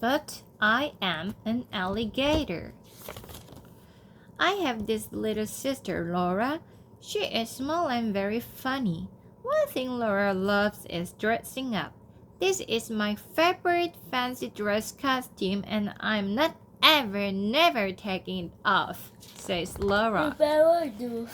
but I am an alligator. I have this little sister, Laura. She is small and very funny. One thing Laura loves is dressing up. This is my favorite fancy dress costume, and I'm not ever, never taking it off, says Laura. Never do.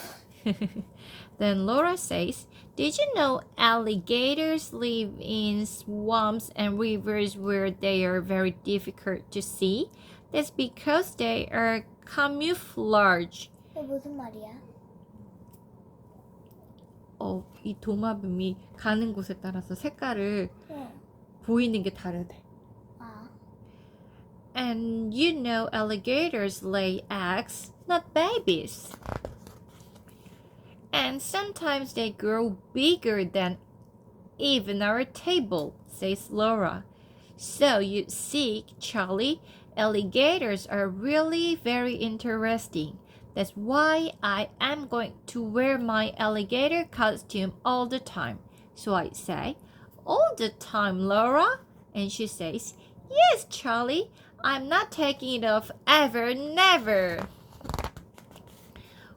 Then Laura says, did you know alligators live in swamps and rivers where they are very difficult to see? That's because they are camouflage. 이게 무슨 말이야? 이 도마뱀이 가는 곳에 따라서 색깔을 응. 보이는 게 다르대. 아. And you know alligators lay eggs, not babies. And sometimes they grow bigger than even our table, says Laura. So you see, Charlie, alligators are really very interesting. That's why I am going to wear my alligator costume all the time. So I say, all the time, Laura? And she says, yes, Charlie, I'm not taking it off ever, never.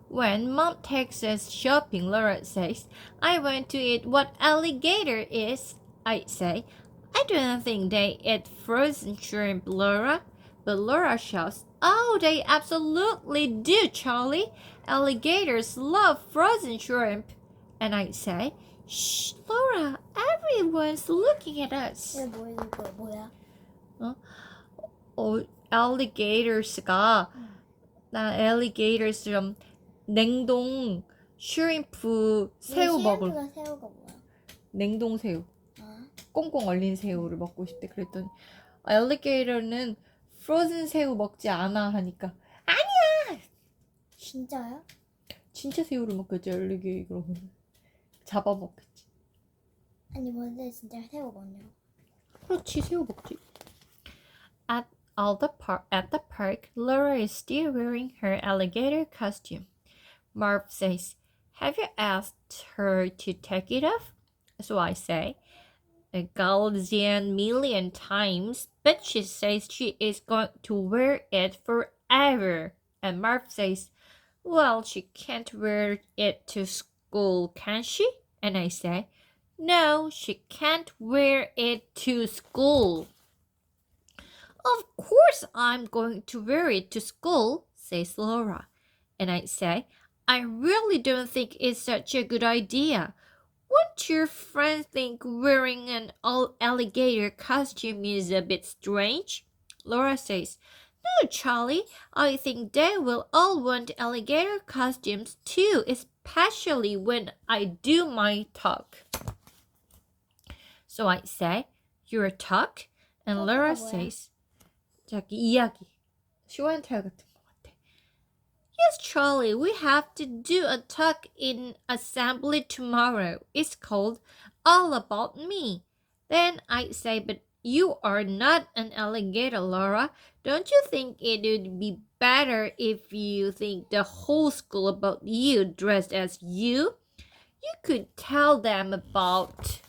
When Mom takes us shopping, Laura says, I want to eat what alligator is. I say, I don't think they eat frozen shrimp, Laura. But Laura shouts, oh, they absolutely do, Charlie. Alligators love frozen shrimp. And I say, shh, Laura, everyone's looking at us. 이거 뭐야? Alligators가 alligators 좀 냉동 슈림프 새우 먹을 새우가 뭐야? 냉동 새우 아. 꽁꽁 얼린 새우를 먹고 싶대. 그랬더니 alligator는 frozen 새우 먹지 않아 하니까 아니야. 진짜야? 진짜 새우를 먹겠지. alligator는 잡아먹겠지. 아니 근데 진짜 새우 먹냐? 그렇지, 새우 먹지. At the park, Laura is still wearing her alligator costume. Marv says, have you asked her to take it off? So I say, a gazillion million times, but she says she is going to wear it forever. And Marv says, well, she can't wear it to school, can she? And I say, no, she can't wear it to school. Of course I'm going to wear it to school, says Laura. And I say, I really don't think it's such a good idea. Won't your friends think wearing an alligator costume is a bit strange? Laura says, no, Charlie, I think they will all want alligator costumes too, especially when I do my talk. So I say, your talk? And Laura says, 자기 이야기, show and tell 같은 것 같아. Yes, Charlie, we have to do a talk in assembly tomorrow. It's called All About Me. Then I say, but you are not an alligator, Laura. Don't you think it would be better if you think the whole school about you dressed as you? You could tell them about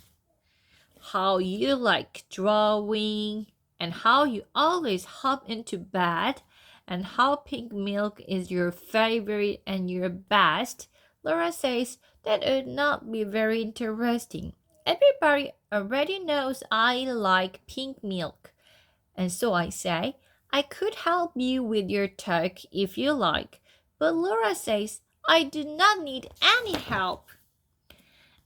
how you like drawing, and how you always hop into bed, and how pink milk is your favorite and your best. Laura says that would not be very interesting. Everybody already knows I like pink milk. And so I say, I could help you with your talk if you like. But Laura says, I do not need any help.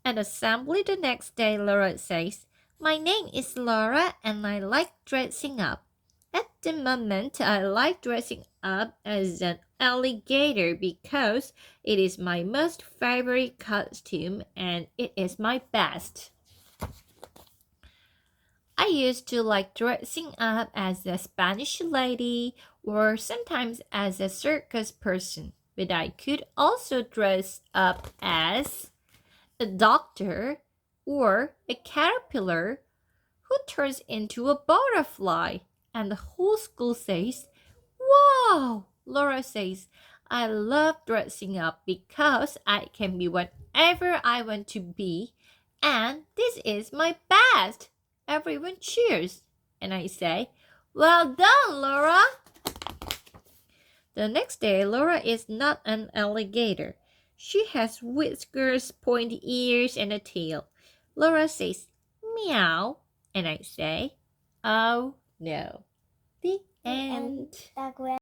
At assembly the next day, Laura says, my name is Laura and I like dressing up. At the moment, I like dressing up as an alligator because it is my most favorite costume and it is my best. I used to like dressing up as a Spanish lady or sometimes as a circus person, but I could also dress up as a doctor or a caterpillar who turns into a butterfly. And the whole school says, wow! Laura says, I love dressing up because I can be whatever I want to be, and this is my best. Everyone cheers. And I say, Well done, Laura! The next day, Laura is not an alligator. She has whiskers, pointy ears, and a tail. Laura says, meow, and I say, oh no. The end. 라고